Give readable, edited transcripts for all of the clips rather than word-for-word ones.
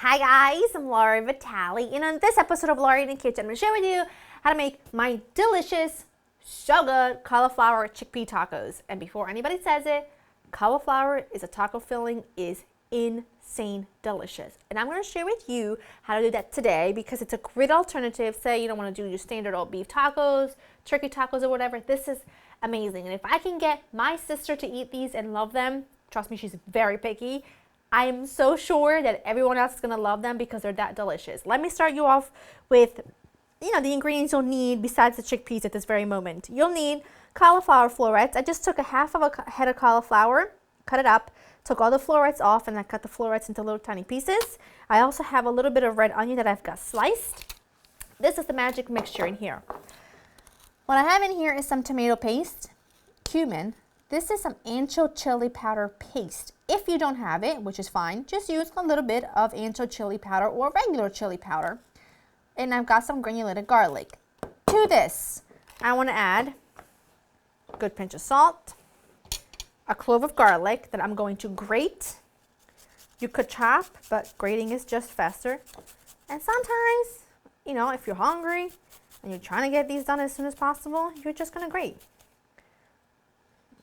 Hi guys, I'm Laura Vitale, and on this episode of Laura in the Kitchen, I'm going to share with you how to make my delicious, so good cauliflower chickpea tacos. And before anybody says it, cauliflower is a taco filling is insane delicious. And I'm going to share with you how to do that today because it's a great alternative. Say you don't want to do your standard old beef tacos, turkey tacos, or whatever. This is amazing. And if I can get my sister to eat these and love them, trust me, she's very picky. I am so sure that everyone else is going to love them because they're that delicious. Let me start you off with, the ingredients you'll need besides the chickpeas at this very moment. You'll need cauliflower florets. I just took a half of a head of cauliflower, cut it up, took all the florets off, and I cut the florets into little tiny pieces. I also have a little bit of red onion that I've got sliced. This is the magic mixture in here. What I have in here is some tomato paste, cumin. This is some ancho chili powder paste. If you don't have it, which is fine, just use a little bit of ancho chili powder or regular chili powder. And I've got some granulated garlic. To this, I want to add a good pinch of salt, a clove of garlic that I'm going to grate. You could chop, but grating is just faster. And sometimes, if you're hungry and you're trying to get these done as soon as possible, you're just going to grate.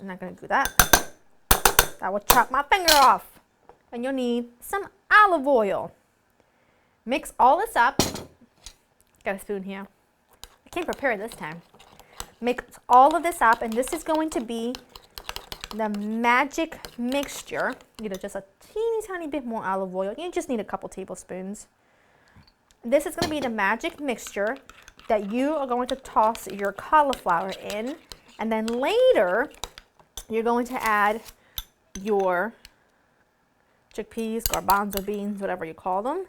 I'm not going to do that. That would chop my finger off. And you'll need some olive oil. Mix all this up. Got a spoon here. I can't prepare it this time. Mix all of this up, and this is going to be the magic mixture. Just a teeny tiny bit more olive oil. You just need a couple tablespoons. This is going to be the magic mixture that you are going to toss your cauliflower in, and then later you're going to add your chickpeas, garbanzo beans, whatever you call them.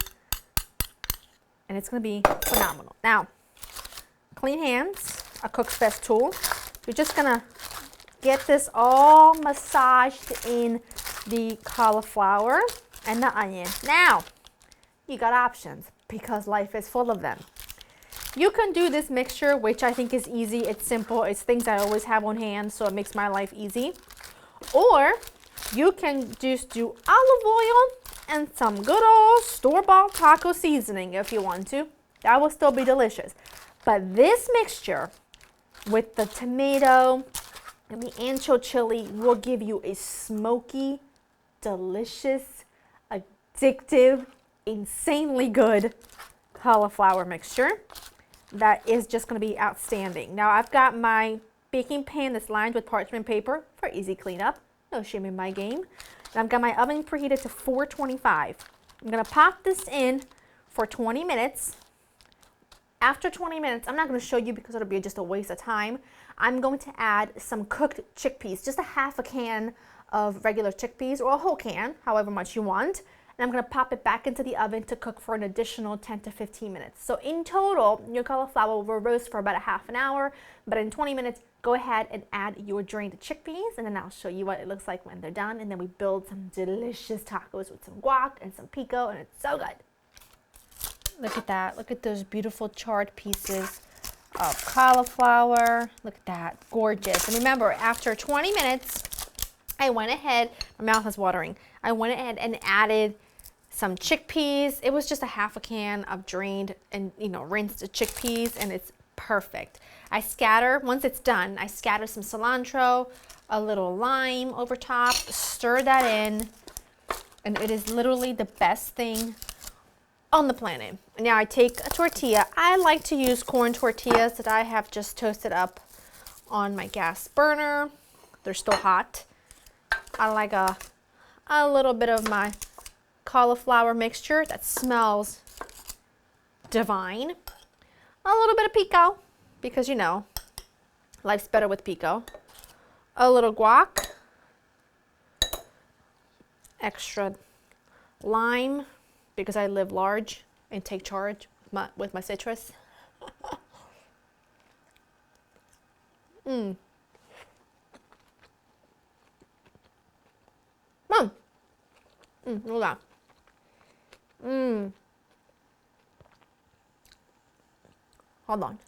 And it's going to be phenomenal. Now, clean hands, a cook's best tool. You're just going to get this all massaged in the cauliflower and the onion. Now, you got options because life is full of them. You can do this mixture, which I think is easy. It's simple. It's things I always have on hand, so it makes my life easy. Or you can just do olive oil and some good old store-bought taco seasoning if you want to. That will still be delicious. But this mixture with the tomato and the ancho chili will give you a smoky, delicious, addictive, insanely good cauliflower mixture that is just going to be outstanding. Now I've got my baking pan that's lined with parchment paper for easy cleanup. No shame in my game. And I've got my oven preheated to 425. I'm going to pop this in for 20 minutes. After 20 minutes, I'm not going to show you because it'll be just a waste of time. I'm going to add some cooked chickpeas, just a half a can of regular chickpeas or a whole can, however much you want. And I'm going to pop it back into the oven to cook for an additional 10 to 15 minutes. So in total, your cauliflower will roast for about a half an hour, but in 20 minutes, go ahead and add your drained chickpeas, and then I'll show you what it looks like when they're done. And then we build some delicious tacos with some guac and some pico, and it's so good. Look at that. Look at those beautiful charred pieces of cauliflower. Look at that. Gorgeous. And remember, after 20 minutes, I went ahead, my mouth is watering. I went ahead and added some chickpeas. It was just a half a can of drained and rinsed chickpeas, and it's perfect. I scatter, once it's done, I scatter some cilantro, a little lime over top, stir that in, and it is literally the best thing on the planet. Now I take a tortilla. I like to use corn tortillas that I have just toasted up on my gas burner. They're still hot. I like a little bit of my cauliflower mixture that smells divine. A little bit of pico, because life's better with pico. A little guac. Extra lime, because I live large and take charge with my citrus. Look at that. Hold on.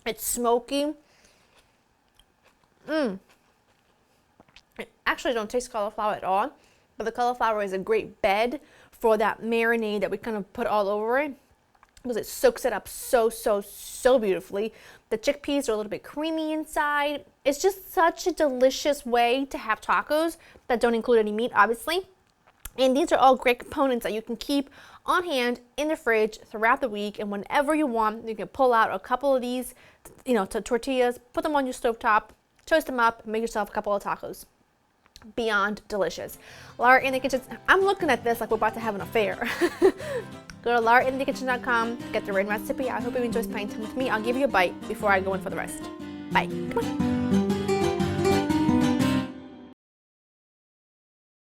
It's smoky. actually don't taste cauliflower at all, but the cauliflower is a great bed for that marinade that we kind of put all over it, because it soaks it up so beautifully. The chickpeas are a little bit creamy inside. It's just such a delicious way to have tacos that don't include any meat, obviously. And these are all great components that you can keep on hand in the fridge throughout the week, and whenever you want, you can pull out a couple of these, to tortillas, put them on your stovetop, toast them up, and make yourself a couple of tacos. Beyond delicious. Laura in the Kitchen. I'm looking at this like we're about to have an affair. Go to laurainthekitchen.com, get the written recipe. I hope you enjoy spending time with me. I'll give you a bite before I go in for the rest. Bye. Come on.